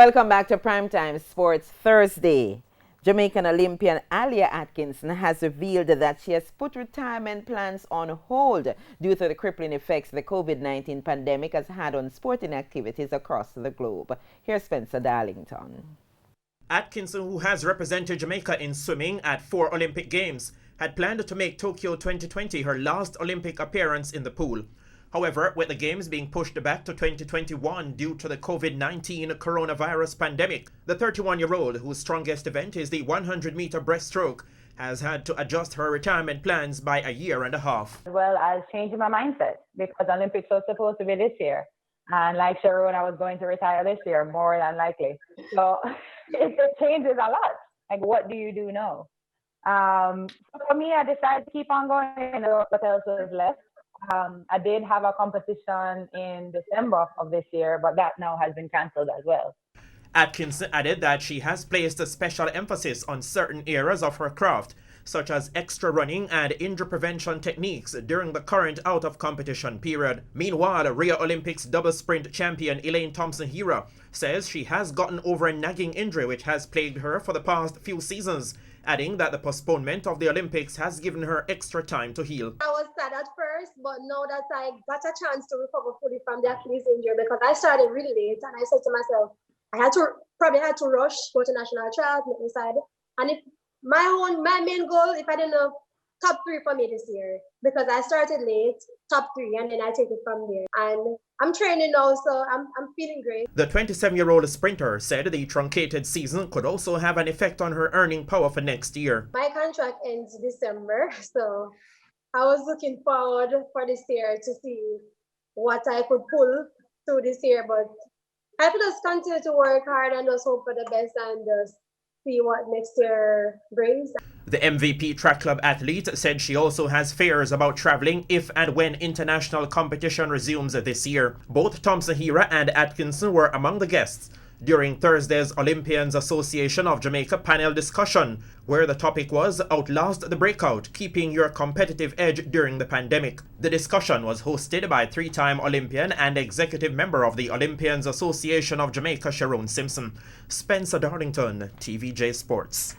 Welcome back to Primetime Sports Thursday. Jamaican Olympian Alia Atkinson has revealed that she has put retirement plans on hold due to the crippling effects the COVID-19 pandemic has had on sporting activities across the globe. Here's Spencer Darlington. Atkinson, who has represented Jamaica in swimming at 4 Olympic Games, had planned to make Tokyo 2020 her last Olympic appearance in the pool. However, with the Games being pushed back to 2021 due to the COVID-19 coronavirus pandemic, the 31-year-old, whose strongest event is the 100-meter breaststroke, has had to adjust her retirement plans by a year and a half. Well, I was changing my mindset because Olympics was supposed to be this year. And like Sharon, I was going to retire this year, more than likely. So it changes a lot. Like, what do you do now? For me, I decided to keep on going. What else was left? I did have a competition in December of this year, but that now has been cancelled as well. Atkinson added that she has placed a special emphasis on certain areas of her craft, such as extra running and injury prevention techniques during the current out-of-competition period. Meanwhile, Rio Olympics double sprint champion Elaine Thompson-Herah says she has gotten over a nagging injury which has plagued her for the past few seasons, adding that the postponement of the Olympics has given her extra time to heal. I was sad at first, but now that I got a chance to recover fully from the Achilles injury, because I started really late, and I said to myself, I had to rush, go to national trials, make me side. And if my main goal, if I didn't know, top 3 for me this year, because I started late, top 3, and then I take it from there. And I'm training now, so I'm feeling great. The 27-year-old sprinter said the truncated season could also have an effect on her earning power for next year. My contract ends December, so I was looking forward for this year to see what I could pull through this year, but I have to just continue to work hard and just hope for the best and just see what next year brings. The MVP track club athlete said she also has fears about traveling if and when international competition resumes this year. Both Thompson-Herah and Atkinson were among the guests during Thursday's Olympians Association of Jamaica panel discussion, where the topic was Outlast the Breakout, Keeping Your Competitive Edge During the Pandemic. The discussion was hosted by 3-time Olympian and executive member of the Olympians Association of Jamaica, Sharon Simpson. Spencer Darlington, TVJ Sports.